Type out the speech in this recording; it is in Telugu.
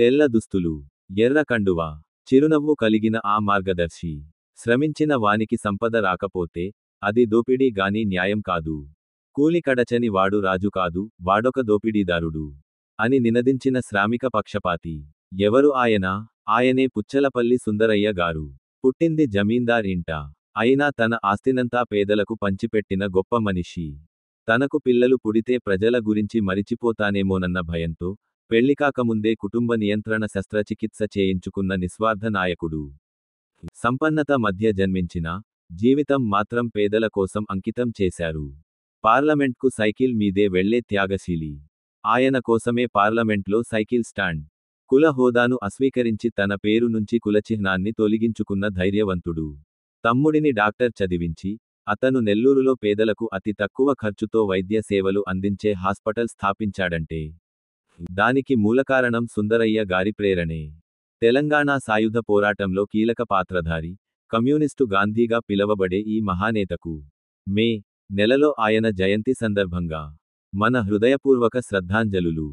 తెల్ల దుస్తులు, ఎర్ర కండువా, చిరునవ్వు కలిగిన ఆ మార్గదర్శి. శ్రమించిన వానికి సంపద రాకపోతే అది దోపిడీ గాని న్యాయం కాదు. కూలి కడచని వాడు రాజు కాదు, వాడొక దోపిడీదారుడు అని నినదించిన శ్రామిక పక్షపాతి. ఎవరు ఆయన? ఆయనే పుచ్చలపల్లి సుందరయ్య గారు. పుట్టింది జమీందార్ ఇంట. అయినా తన ఆస్తినంతా పేదలకు పంచిపెట్టిన గొప్ప మనిషి. తనకు పిల్లలు పుడితే ప్రజల గురించి మరిచిపోతానేమోనన్న భయంతో పెళ్లికాకముందే కుటుంబ నియంత్రణ శస్త్రచికిత్స చేయించుకున్న నిస్వార్థ నాయకుడు. సంపన్నత మధ్య జన్మించిన జీవితం మాత్రం పేదల కోసం అంకితం చేశారు. పార్లమెంట్కు సైకిల్ మీదే వెళ్లే త్యాగశీలి. ఆయన కోసమే పార్లమెంట్లో సైకిల్ స్టాండ్. కుల హోదాను అస్వీకరించి తన పేరు నుంచి కులచిహ్నాన్ని తొలగించుకున్న ధైర్యవంతుడు. తమ్ముడిని డాక్టర్ చదివించి అతను నెల్లూరులో పేదలకు అతి తక్కువ ఖర్చుతో వైద్య సేవలు అందించే హాస్పిటల్ స్థాపించాడంటే దానికి మూలకారణం సుందరయ్య గారి ప్రేరణే. తెలంగాణ సాయుధ పోరాటంలో కీలక పాత్రధారి, కమ్యూనిస్టు గాంధీగా పిలవబడే ఈ మహానేతకు మే నెలలో ఆయన జయంతి సందర్భంగా మన హృదయపూర్వక శ్రద్ధాంజలులు.